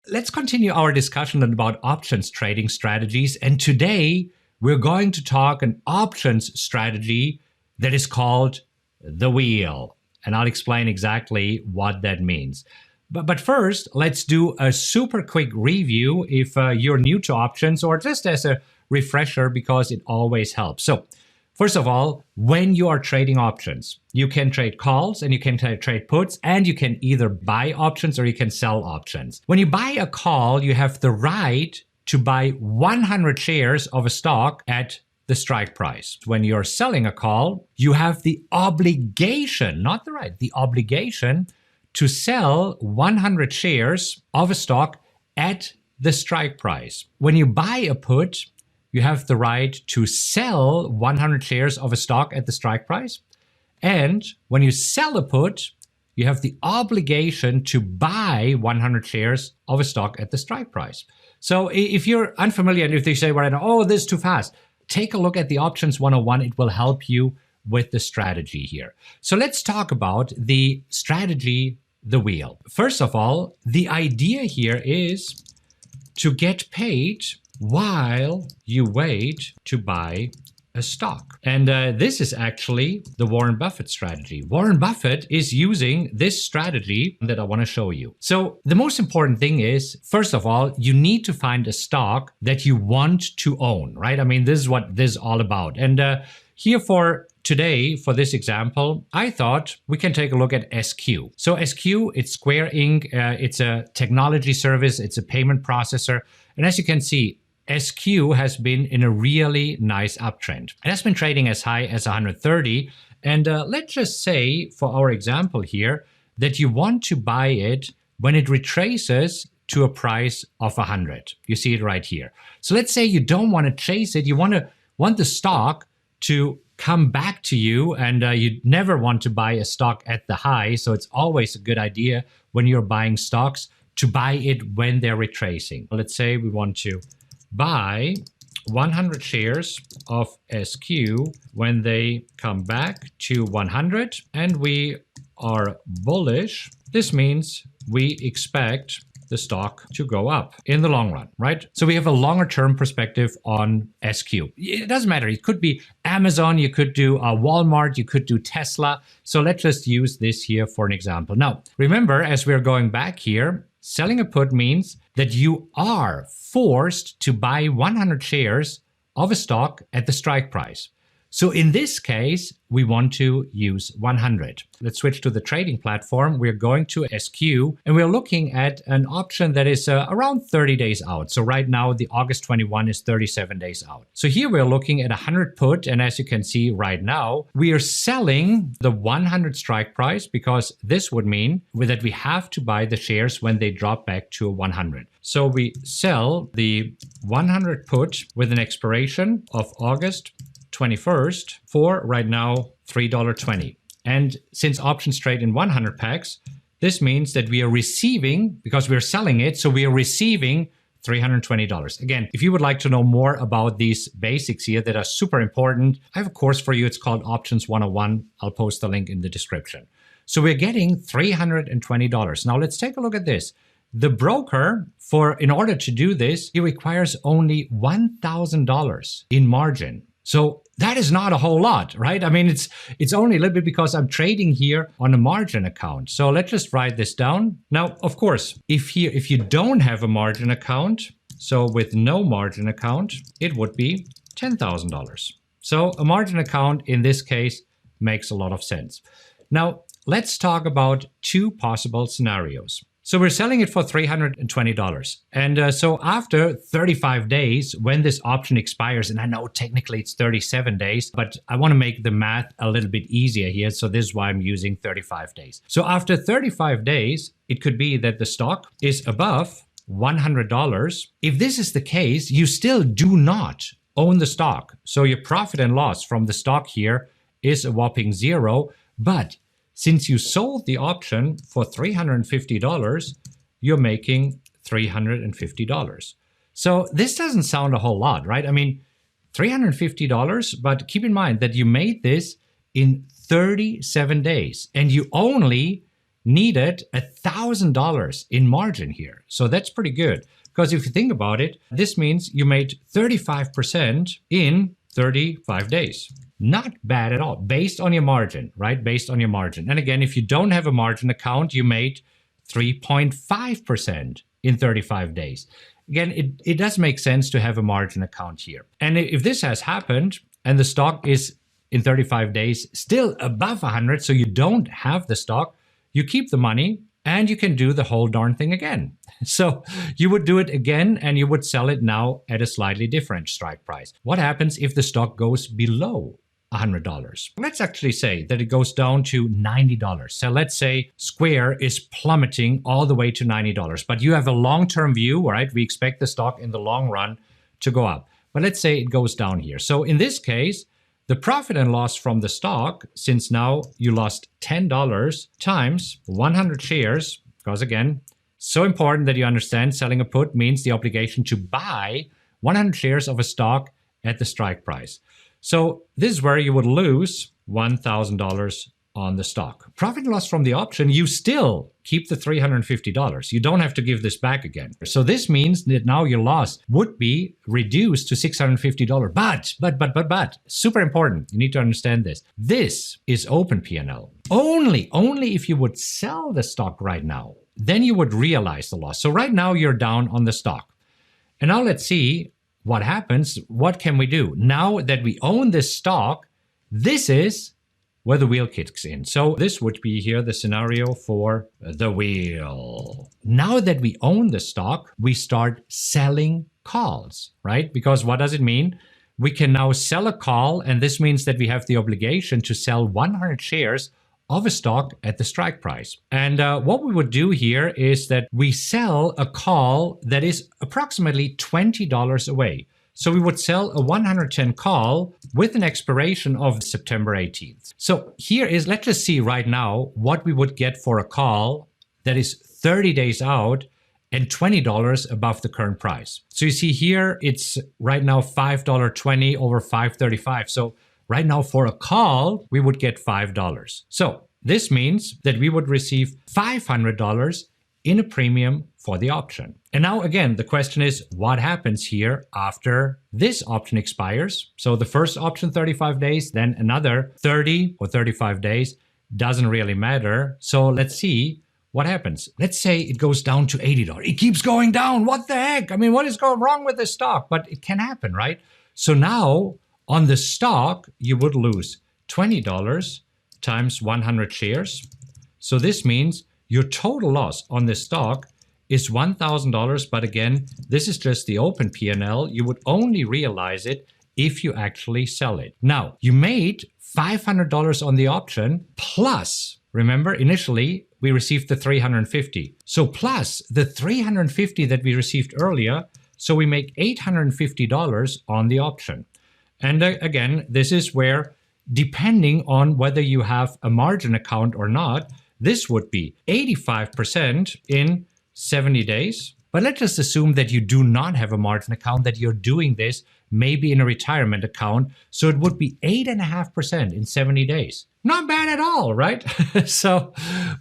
let's continue our discussion about options trading strategies. And today we're going to talk an options strategy that is called the wheel. And I'll explain exactly what that means. But first, let's do a super quick review if you're new to options, or just as a refresher, because it always helps. So first of all, when you are trading options, you can trade calls and you can trade puts, and you can either buy options or you can sell options. When you buy a call, you have the right to buy 100 shares of a stock at the strike price. When you're selling a call, you have the obligation, not the right, the obligation to sell 100 shares of a stock at the strike price. When you buy a put, you have the right to sell 100 shares of a stock at the strike price. And when you sell a put, you have the obligation to buy 100 shares of a stock at the strike price. So if you're unfamiliar and if they say, well, oh, this is too fast, take a look at the Options 101. It will help you with the strategy here. So let's talk about the strategy, the wheel. First of all, the idea here is to get paid while you wait to buy a stock. And this is actually the Warren Buffett strategy. Warren Buffett is using this strategy that I want to show you. So the most important thing is, first of all, you need to find a stock that you want to own, right? I mean, this is what this is all about. And here for today, for this example, I thought we can take a look at SQ. So SQ, it's Square Inc. It's a technology service. It's a payment processor. And as you can see, SQ has been in a really nice uptrend. It has been trading as high as 130. And let's just say, for our example here, that you want to buy it when it retraces to a price of 100. You see it right here. So let's say you don't want to chase it. You want the stock to come back to you, and you never want to buy a stock at the high. So it's always a good idea when you're buying stocks to buy it when they're retracing. Let's say we want to buy 100 shares of SQ when they come back to 100, and we are bullish. This means we expect the stock to go up in the long run, right? So we have a longer term perspective on SQ. It doesn't matter. It could be Amazon, you could do Walmart, you could do Tesla. So let's just use this here for an example. Now, remember, as we're going back here, selling a put means that you are forced to buy 100 shares of a stock at the strike price. So in this case, we want to use 100. Let's switch to the trading platform. We're going to SQ, and we're looking at an option that is around 30 days out. So right now, the August 21 is 37 days out. So here we're looking at 100 put, and as you can see right now, we are selling the 100 strike price, because this would mean that we have to buy the shares when they drop back to 100. So we sell the 100 put with an expiration of August 21st for right now $3.20. And since options trade in 100 packs, this means that we are receiving, because we're selling it, so we are receiving $320. Again, if you would like to know more about these basics here that are super important, I have a course for you. It's called Options 101. I'll post the link in the description. So we're getting $320. Now let's take a look at this. The broker, in order to do this, he requires only $1,000 in margin. So that is not a whole lot, right? I mean, it's only a little bit because I'm trading here on a margin account. So let's just write this down. Now, of course, if you don't have a margin account, so with no margin account, it would be $10,000. So a margin account in this case makes a lot of sense. Now, let's talk about two possible scenarios. So we're selling it for $320. And so after 35 days, when this option expires, and I know technically it's 37 days, but I want to make the math a little bit easier here. So this is why I'm using 35 days. So after 35 days, it could be that the stock is above $100. If this is the case, you still do not own the stock. So your profit and loss from the stock here is a whopping zero. But since you sold the option for $350, you're making $350. So this doesn't sound a whole lot, right? I mean, $350, but keep in mind that you made this in 37 days and you only needed $1,000 in margin here. So that's pretty good. Because if you think about it, this means you made 35% in 35 days. Not bad at all, based on your margin, right? Based on your margin. And again, if you don't have a margin account, you made 3.5% in 35 days. Again, it does make sense to have a margin account here. And if this has happened and the stock is in 35 days still above 100, so you don't have the stock, you keep the money and you can do the whole darn thing again. So you would do it again and you would sell it now at a slightly different strike price. What happens if the stock goes below $100? Let's actually say that it goes down to $90. So let's say Square is plummeting all the way to $90, but you have a long-term view, right? We expect the stock in the long run to go up. But let's say it goes down here. So in this case, the profit and loss from the stock, since now you lost $10 times 100 shares, because again, so important that you understand selling a put means the obligation to buy 100 shares of a stock at the strike price. So this is where you would lose $1,000 on the stock. Profit and loss from the option, you still keep the $350. You don't have to give this back again. So this means that now your loss would be reduced to $650. But, super important. You need to understand this. This is open P&L. Only if you would sell the stock right now, then you would realize the loss. So right now you're down on the stock. And now let's see what happens. What can we do? Now that we own this stock, this is where the wheel kicks in. So this would be here the scenario for the wheel. Now that we own the stock, we start selling calls, right? Because what does it mean? We can now sell a call, and this means that we have the obligation to sell 100 shares of a stock at the strike price. And what we would do here is that we sell a call that is approximately $20 away. So we would sell a 110 call with an expiration of September 18th. So here is, let's just see right now what we would get for a call that is 30 days out and $20 above the current price. So you see here, it's right now $5.20 over $5.35. So right now for a call, we would get $5. So this means that we would receive $500 in a premium for the option. And now again, the question is, what happens here after this option expires? So the first option, 35 days, then another 30 or 35 days, doesn't really matter. So let's see what happens. Let's say it goes down to $80. It keeps going down. What the heck? I mean, what is going wrong with this stock? But it can happen, right? So now on the stock, you would lose $20 times 100 shares. So this means your total loss on this stock is $1,000. But again, this is just the open P&L. You would only realize it if you actually sell it. Now, you made $500 on the option plus, remember, initially we received the $350. So plus the $350 that we received earlier. So we make $850 on the option. And again, this is where, depending on whether you have a margin account or not, this would be 85% in 70 days. But let's just assume that you do not have a margin account, that you're doing this maybe in a retirement account. So it would be 8.5% in 70 days. Not bad at all, right? So,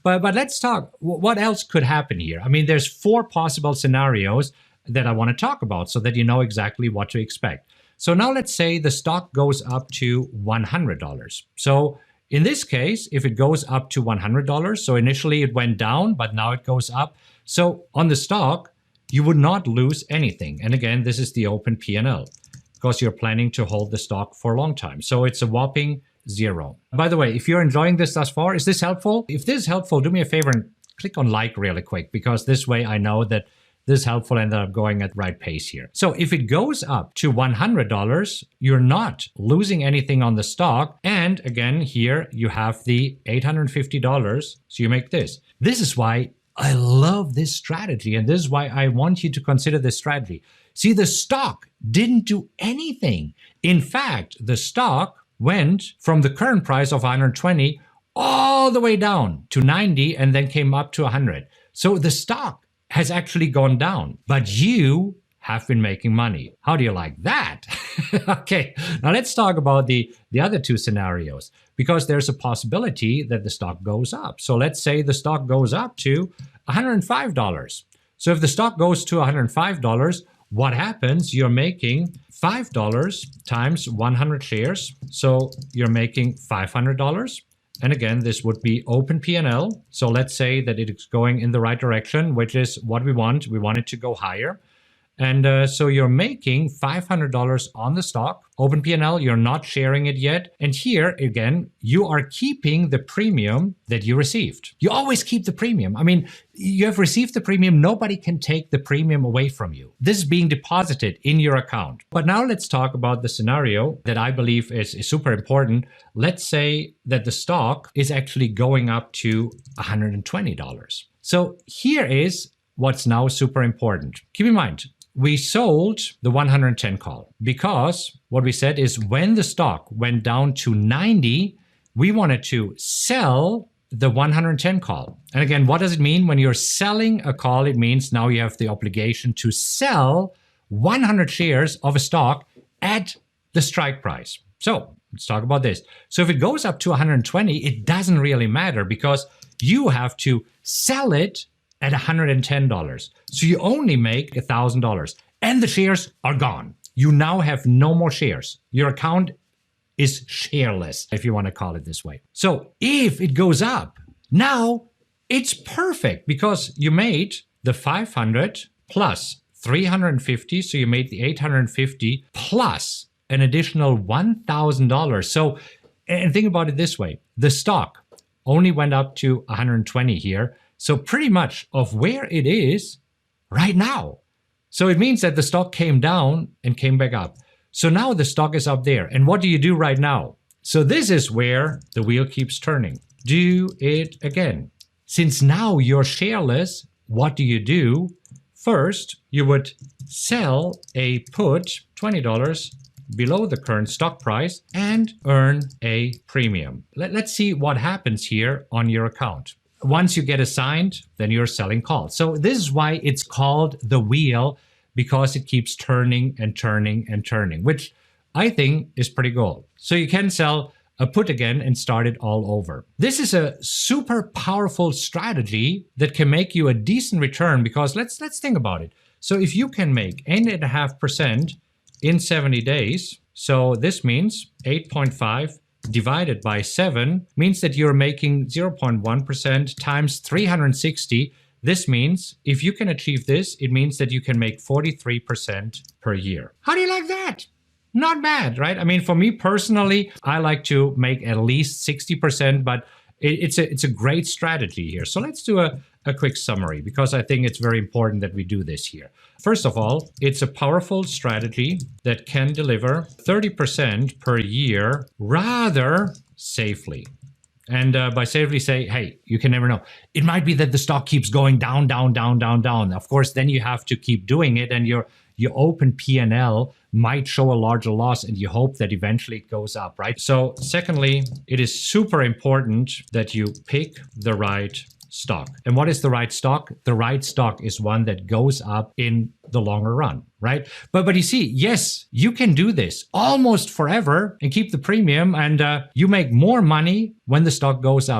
but let's talk, what else could happen here? I mean, there's 4 possible scenarios that I want to talk about so that you know exactly what to expect. So now let's say the stock goes up to $100. So in this case, if it goes up to $100, so initially it went down, but now it goes up. So on the stock, you would not lose anything. And again, this is the open P&L because you're planning to hold the stock for a long time. So it's a whopping 0. By the way, if you're enjoying this thus far, is this helpful? If this is helpful, do me a favor and click on like really quick, because this way I know that this is helpful and that I'm going at the right pace here. So if it goes up to $100, you're not losing anything on the stock. And again, here you have the $850. So you make this. This is why I love this strategy. And this is why I want you to consider this strategy. See, the stock didn't do anything. In fact, the stock went from the current price of 120 all the way down to 90 and then came up to 100. So the stock has actually gone down, but you have been making money. How do you like that? Okay, now let's talk about the other two scenarios, because there's a possibility that the stock goes up. So let's say the stock goes up to $105. So if the stock goes to $105, what happens? You're making $5 times 100 shares. So you're making $500. And again, this would be open P&L. So let's say that it's going in the right direction, which is what we want. We want it to go higher. And so you're making $500 on the stock, open P&L, you're not sharing it yet. And here, again, you are keeping the premium that you received. You always keep the premium. I mean, you have received the premium. Nobody can take the premium away from you. This is being deposited in your account. But now let's talk about the scenario that I believe is super important. Let's say that the stock is actually going up to $120. So here is what's now super important. Keep in mind, we sold the 110 call because what we said is when the stock went down to 90, we wanted to sell the 110 call. And again, what does it mean? When you're selling a call, it means now you have the obligation to sell 100 shares of a stock at the strike price. So let's talk about this. So if it goes up to 120, it doesn't really matter because you have to sell it at $110. So you only make $1,000 and the shares are gone. You now have no more shares. Your account is shareless, if you want to call it this way. So if it goes up, now it's perfect because you made the 500 plus 350. So you made the 850 plus an additional $1,000. So, and think about it this way. The stock only went up to 120 here. So pretty much of where it is right now. So it means that the stock came down and came back up. So now the stock is up there. And what do you do right now? So this is where the wheel keeps turning. Do it again. Since now you're shareless, what do? First, you would sell a put $20 below the current stock price and earn a premium. Let's see what happens here on your account. Once you get assigned, then you're selling calls. So this is why it's called the wheel, because it keeps turning and turning and turning, which I think is pretty cool. So you can sell a put again and start it all over. This is a super powerful strategy that can make you a decent return because let's think about it. So if you can make 8.5% in 70 days, so this means 8.5 divided by 7 means that you're making 0.1% times 360. This means if you can achieve this, it means that you can make 43% per year. How do you like that? Not bad, right? I mean, for me personally, I like to make at least 60%, but it's a great strategy here. So let's do a quick summary because I think it's very important that we do this here. First of all, it's a powerful strategy that can deliver 30% per year rather safely. And by safely say, hey, you can never know. It might be that the stock keeps going down, down, down, down, down. Of course, then you have to keep doing it and your open P&L might show a larger loss and you hope that eventually it goes up, right? So secondly, it is super important that you pick the right stock. And what is the right stock? The right stock is one that goes up in the longer run, right? But you see, yes, you can do this almost forever and keep the premium and you make more money when the stock goes up.